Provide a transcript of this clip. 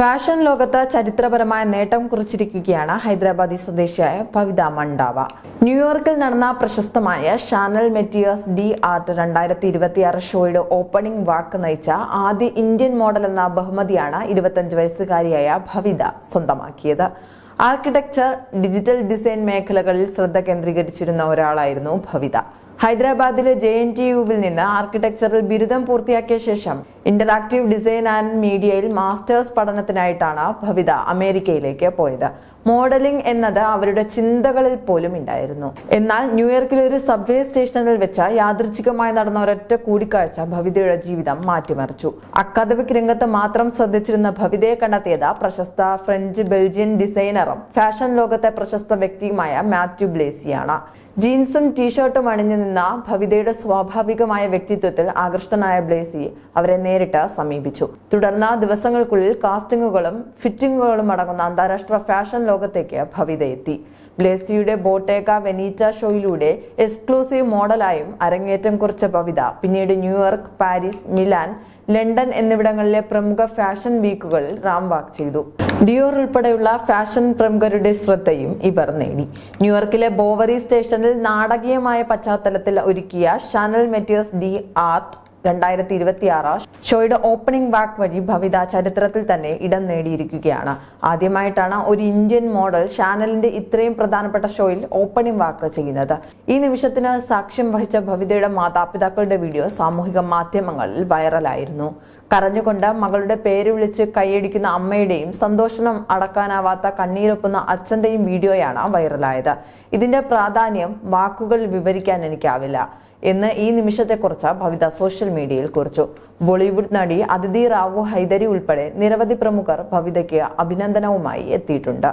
Fashion ലോകത്ത് ചരിത്രപരമായ നേട്ടം കുറിച്ചിരിക്കുകയാണ് ഹൈദരാബാദി സ്വദേശിയായ ഭവിത മണ്ടാവ. ന്യൂയോർക്കിൽ നടന്ന പ്രശസ്തമായ ഷാനൽ മെറ്റിയേഴ്സ് ഡി ആർട്ട് 2026 ഷോയുടെ ഓപ്പണിംഗ് വാക്ക് നയിച്ച ആദ്യ ഇന്ത്യൻ മോഡൽ എന്ന ബഹുമതിയാണ് 25 വയസ്സുകാരിയായ ഭവിത സ്വന്തമാക്കിയത്. ആർക്കിടെക്ചർ, ഡിജിറ്റൽ ഡിസൈൻ മേഖലകളിൽ ശ്രദ്ധ കേന്ദ്രീകരിച്ചിരുന്ന ഒരാളായിരുന്നു ഭവിത. ഹൈദരാബാദിലെ JNTUവിൽ നിന്ന് ആർക്കിടെക്ചറിൽ ബിരുദം പൂർത്തിയാക്കിയ ശേഷം ഇന്ററാക്റ്റീവ് ഡിസൈൻ ആൻഡ് മീഡിയയിൽ മാസ്റ്റേഴ്സ് പഠനത്തിനായിട്ടാണ് ഭവിത അമേരിക്കയിലേക്ക് പോയത്. മോഡലിംഗ് എന്നത് അവരുടെ ചിന്തകളിൽ പോലും ഉണ്ടായിരുന്നു. എന്നാൽ ന്യൂയോർക്കിലെ ഒരു സബ്വേ സ്റ്റേഷനിൽ വെച്ച യാദൃച്ഛികമായി നടന്ന ഒരൊറ്റ കൂടിക്കാഴ്ച ഭവിതയുടെ ജീവിതം മാറ്റിമറിച്ചു. അക്കാദമിക് രംഗത്ത് മാത്രം ശ്രദ്ധിച്ചിരുന്ന ഭവിതയെ കണ്ടെത്തിയത് പ്രശസ്ത ഫ്രഞ്ച് ബെൽജിയൻ ഡിസൈനറും ഫാഷൻ ലോകത്തെ പ്രശസ്ത വ്യക്തിയുമായ മാത്യു ബ്ലേസിയാണ്. ജീൻസും ടീഷർട്ടും അണിഞ്ഞു നിന്ന ഭവിതയുടെ സ്വാഭാവികമായ വ്യക്തിത്വത്തിൽ ആകൃഷ്ടനായ ബ്ലേസി അവരെ നേരിട്ട് സമീപിച്ചു. തുടർന്ന് ദിവസങ്ങൾക്കുള്ളിൽ കാസ്റ്റിംഗുകളും ഫിറ്റിംഗുകളും അടങ്ങുന്ന അന്താരാഷ്ട്ര ഫാഷൻ ലോകത്തേക്ക് ഭവിത എത്തി. ബ്ലേസിയുടെ ബോട്ടേക വെനീറ്റ ഷോയിലൂടെ എക്സ്ക്ലൂസീവ് മോഡലായും അരങ്ങേറ്റം കുറിച്ച ഭവിത പിന്നീട് ന്യൂയോർക്ക്, പാരീസ്, മിലാൻ, ലണ്ടൻ എന്നിവിടങ്ങളിലെ പ്രമുഖ ഫാഷൻ വീക്കുകളിൽ റാം വാക്ക് ചെയ്തു. ഡിയോർ ഉൾപ്പെടെയുള്ള ഫാഷൻ പ്രമുഖരുടെ ശ്രദ്ധയും ഇവർ നേടി. ന്യൂയോർക്കിലെ ബോവറി സ്റ്റേഷനിൽ നാടകീയമായ പശ്ചാത്തലത്തിൽ ഒരുക്കിയ ഷാനൽ മെറ്റിയേഴ്സ് ഡി ആർട്ട് 2026 ഷോയുടെ ഓപ്പണിംഗ് വാക്ക് വഴി ഭവിത ചരിത്രത്തിൽ തന്നെ ഇടം നേടിയിരിക്കുകയാണ്. ആദ്യമായിട്ടാണ് ഒരു ഇന്ത്യൻ മോഡൽ ഷാനലിന്റെ ഇത്രയും പ്രധാനപ്പെട്ട ഷോയിൽ ഓപ്പണിംഗ് വാക്ക് ചെയ്യുന്നത്. ഈ നിമിഷത്തിന് സാക്ഷ്യം വഹിച്ച ഭവിതയുടെ മാതാപിതാക്കളുടെ വീഡിയോ സാമൂഹിക മാധ്യമങ്ങളിൽ വൈറലായിരുന്നു. കരഞ്ഞുകൊണ്ട് മകളുടെ പേര് വിളിച്ച് കൈയടിക്കുന്ന അമ്മയുടെയും സന്തോഷം അടക്കാനാവാത്ത കണ്ണീരൊപ്പുന്ന അച്ഛന്റെയും വീഡിയോയാണ് വൈറലായത്. ഇതിന്റെ പ്രാധാന്യം വാക്കുകൾ വിവരിക്കാൻ എനിക്കാവില്ല എന്ന് ഈ നിമിഷത്തെക്കുറിച്ച് ഭവിത സോഷ്യൽ മീഡിയയിൽ കുറിച്ചു. ബോളിവുഡ് നടി അതിഥി റാവു ഹൈദരി ഉൾപ്പെടെ നിരവധി പ്രമുഖർ ഭവിതയ്ക്ക് അഭിനന്ദനവുമായി എത്തിയിട്ടുണ്ട്.